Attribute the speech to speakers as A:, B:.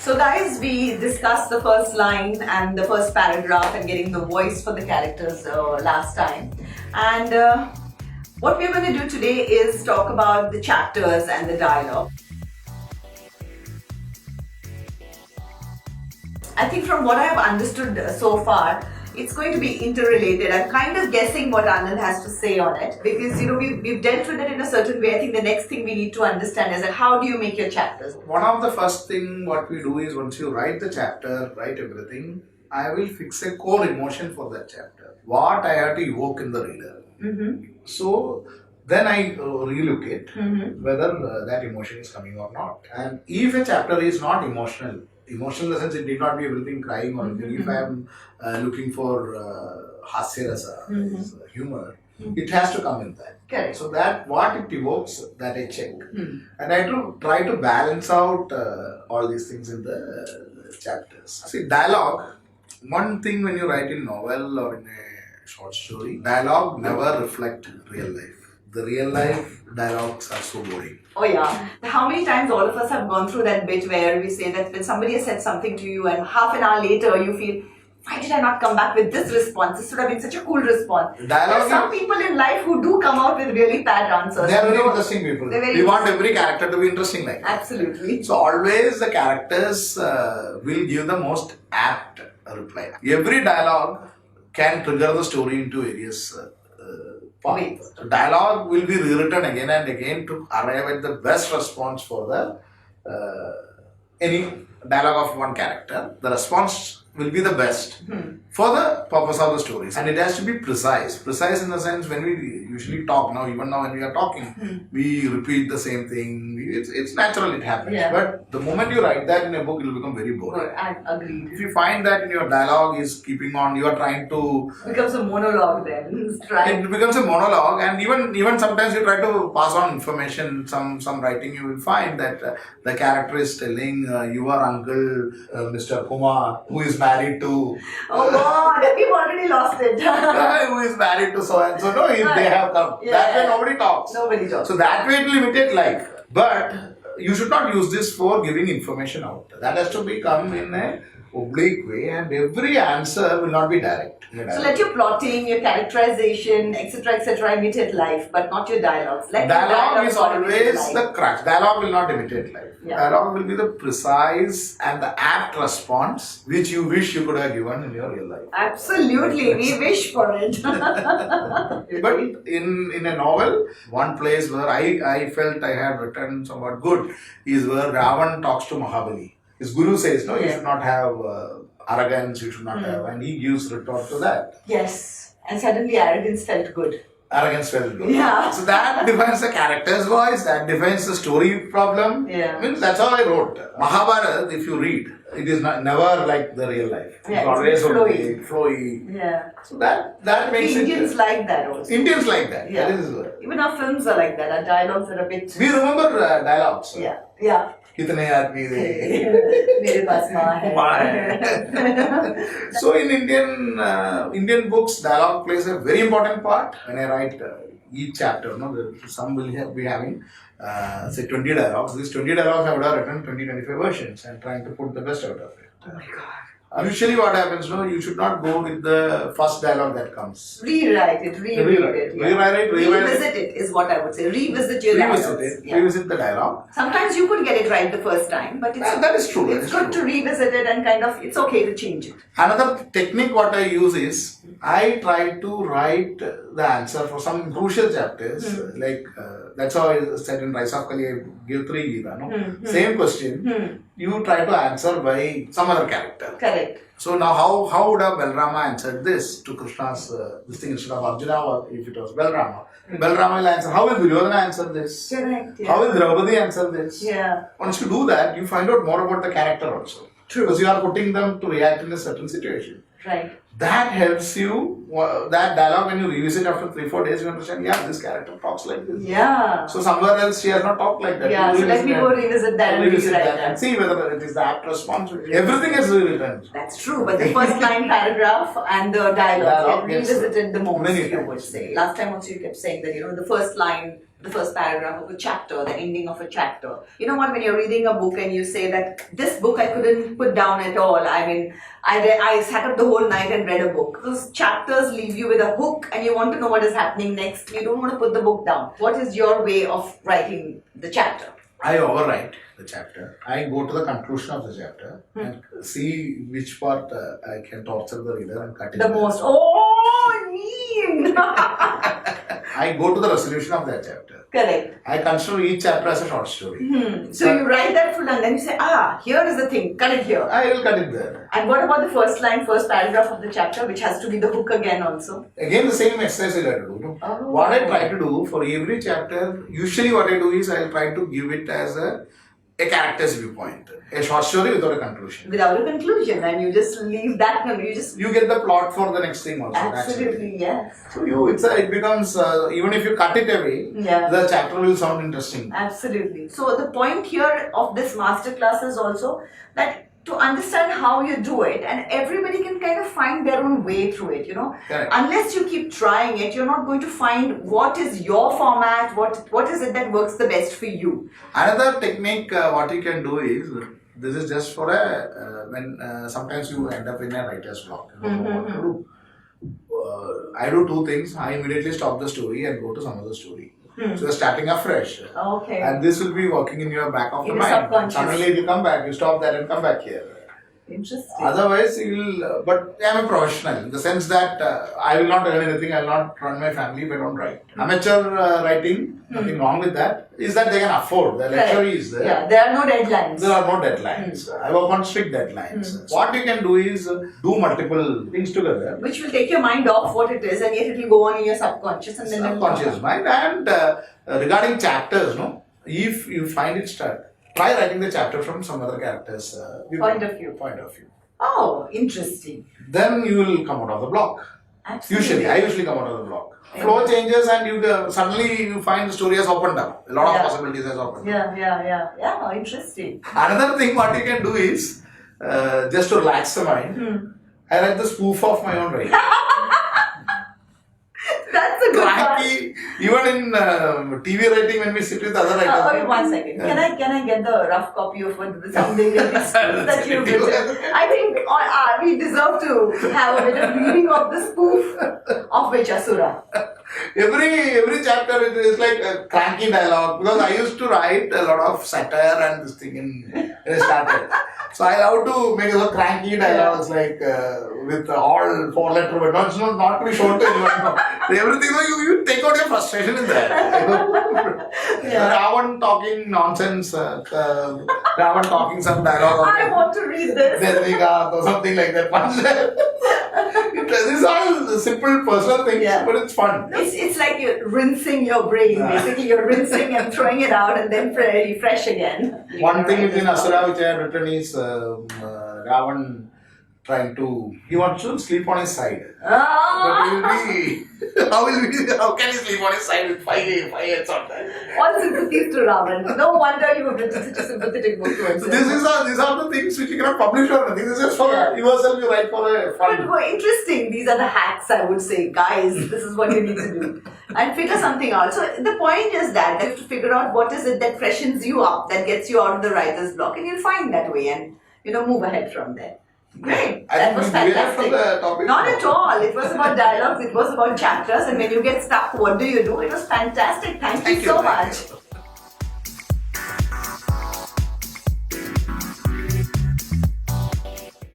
A: So guys, we discussed the first line and the first paragraph and getting the voice for the characters last time. And what we're going to do today is talk about the chapters and the dialogue. I think from what I have understood so far, it's going to be interrelated. I'm kind of guessing what Anand has to say on it because we've dealt with it in a certain way. I think the next thing we need to understand is that how do you make your chapters?
B: One of the first thing what we do is once you write the chapter, write everything, I will fix a core emotion for that chapter. What I have to evoke in the reader. So then I relook it whether that emotion is coming or not. And if a chapter is not emotional in the sense it need not be everything crying or anything. If I am looking for hasya rasa, humor, it has to come in that.
A: Correct.
B: So that what it evokes, that I check. And I try to balance out all these things in the chapters. See, dialogue, one thing when you write in novel or in a short story, dialogue never reflect real life. The real life dialogues are so boring.
A: Oh yeah. How many times all of us have gone through that bit where we say that when somebody has said something to you and half an hour later you feel, why did I not come back with this response? This would have been such a cool response. There are some people in life who do come out with really bad answers.
B: They are very interesting people. We want every character to be interesting like that.
A: Absolutely.
B: So always the characters will give the most apt reply. Every dialogue can trigger the story into various points. So dialogue will be rewritten again and again to arrive at the best response for the any dialogue of one character. The response will be the best for the purpose of the stories, and it has to be precise in the sense when we usually talk now, even now when we are talking, we repeat the same thing. It's natural, it happens, but the moment you write that in a book, it will become very boring.
A: I agree.
B: If you find that in your dialogue is keeping on, you are trying to
A: becomes a monologue then.
B: It becomes a monologue, and even sometimes you try to pass on information. Some writing you will find that the character is telling your uncle, Mr. Kumar, who is married to.
A: Oh God, we've already lost it.
B: Who is married to so and so. No, if they have come. That way nobody talks.
A: Nobody talks.
B: So that way it will imitate life. But you should not use this for giving information out. That has to become in a oblique way, and every answer will not be direct.
A: So let your plotting, your characterization, etc. imitate life, but not your dialogues.
B: Dialogue is always the crux. Dialogue will not imitate life.
A: Yeah.
B: Dialogue will be the precise and the apt response which you wish you could have given in your real life.
A: Absolutely, we wish for it.
B: But in a novel, one place where I felt I had written somewhat good is where Ravan talks to Mahabali. His guru says, no, you should not have arrogance, you should not have, and he gives retort to that.
A: Yes, and suddenly arrogance felt good.
B: Arrogance felt good.
A: Yeah.
B: So that defines the character's voice, that defines the story problem.
A: Yeah.
B: I mean, that's all I wrote. Mahabharata, if you read, it is never like the real life.
A: Yeah,
B: it's always
A: flowy. Yeah.
B: So that makes it.
A: Indians like that also.
B: Indians like that.
A: Yeah.
B: That is,
A: even our films are like that. Our dialogues are a bit.
B: we remember dialogues.
A: Yeah.
B: कितने आदमी थे
A: मेरे पास माँ है.
B: So in Indian books, dialogue plays a very important part. When I write each chapter, some will be having say 20 dialogues. These 20 dialogues I would have written 20-25 versions and trying to put the best out of it.
A: Oh my God.
B: Usually what happens, you should not go with the first dialogue that comes.
A: Rewrite it, reread it. Yeah. Revisit it is what I would say. Revisit your dialogues.
B: Revisit the dialogue.
A: Sometimes you could get it right the first time, but
B: that is true.
A: It's good to revisit it and kind of, it's okay to change it.
B: Another technique what I use is, I try to write the answer for some crucial chapters. Like, that's how I said in Rise of Kali, I give 3 Gita. Same question. You try to answer by some other character.
A: Correct.
B: So now how would have Balrama answered this to Krishna's this thing instead of Arjuna, or if it was Balrama? Balrama will answer. How will Duryodhana answer this?
A: Correct.
B: How will Draupadi answer this?
A: Yeah.
B: Once you do that, you find out more about the character also.
A: True.
B: Because you are putting them to react in a certain situation.
A: Right.
B: that helps you, that dialogue when you revisit after 3-4 days, you understand, yeah, this character talks like this.
A: Yeah.
B: So somewhere else she has not talked like that.
A: Yeah, so let me go revisit that and rewrite that.
B: And see whether it is the apt response. Everything is rewritten.
A: That's true, but the first line paragraph and the dialogue get revisited the most, you would say. Last time also you kept saying that, the first line, the first paragraph of a chapter, the ending of a chapter. You know what, when you're reading a book and you say that this book I couldn't put down at all. I mean, I sat up the whole night and read a book. Those chapters leave you with a hook and you want to know what is happening next. You don't want to put the book down. What is your way of writing the chapter?
B: I overwrite the chapter. I go to the conclusion of the chapter and see which part I can torture the reader and cut it.
A: The most. Oh, mean!
B: I go to the resolution of that chapter.
A: Correct.
B: I consider each chapter as a short story.
A: So you write that full and then you say, here is the thing, cut it here.
B: I will cut it there.
A: And what about the first line, first paragraph of the chapter, which has to be the hook again also?
B: Again, the same exercise I have to do.
A: Oh.
B: What I try to do for every chapter, usually what I do is I try to give it as a character's viewpoint. A short story without a conclusion.
A: Without a conclusion, and you just leave that, you
B: get the plot for the next thing also.
A: Absolutely, yes.
B: So it becomes, even if you cut it away, the chapter will sound interesting.
A: Absolutely. So the point here of this masterclass is also that to understand how you do it, and everybody can kind of find their own way through it,
B: Correct.
A: Unless you keep trying it, you're not going to find what is your format, what is it that works the best for you.
B: Another technique, what you can do is, this is just for when sometimes you end up in a writer's block. You don't know what to do. I do two things. I immediately stop the story and go to some other story. So you're starting afresh.
A: Okay.
B: And this will be working in your back of the mind.
A: Subconscious.
B: Suddenly if you come back, you stop that and come back here.
A: Interesting.
B: Otherwise, you'll. But I'm a professional in the sense that I will not earn anything. I will not run my family if I don't write. Amateur writing, nothing wrong with that. Is that they can afford. The lecture is there.
A: Yeah, there are no deadlines.
B: There are no deadlines. I work on strict deadlines. What you can do is do multiple things together,
A: which will take your mind off what it is, and yet it will go on in your subconscious and then
B: subconscious mind. And regarding chapters, if you find it stuck, try writing the chapter from some other character's
A: point of view. Oh, interesting.
B: Then you will come out of the block.
A: Absolutely.
B: I usually come out of the block. Flow changes and you suddenly you find the story has opened up. A lot of possibilities has opened up.
A: Yeah, interesting.
B: Another thing what you can do is, just to relax the mind, I write the spoof of my own writing.
A: That's a good one.
B: Even in TV writing when we sit with other writers.
A: Okay, 1 second. Can I get the rough copy of something that you've written? I think we deserve to have a bit of reading of the spoof of which Asura.
B: Every chapter it is like a cranky dialogue because I used to write a lot of satire and this thing when I started. So I have to make a cranky dialogues like with all 4-letter words. Not to be shown to anyone. Everything you take out your frustration in there. Ravan talking nonsense. Ravan talking some dialogue.
A: I want to read this.
B: Or something like that. These are simple personal things, but it's fun.
A: It's like you're rinsing your brain. Basically, you're rinsing and throwing it out and then refresh again.
B: One thing within Asura which I have written is Ravan he wants to sleep on his side. But how can he sleep on his side with 5 heads on that?
A: All sympathies to Ravan. No wonder you have written such a sympathetic book towards him.
B: These are the things which you cannot publish or nothing. This is just for yourself, you write for a fun.
A: But interesting. These are the hacks, I would say. Guys, this is what you need to do. And figure something out. So the point is that you have to figure out what is it that freshens you up, that gets you out of the writer's block, and you'll find that way and move ahead from there. Great. That was fantastic. Not at all. It was about dialogues, it was about chapters, and when you get stuck, what do? It was fantastic. Thank you so much.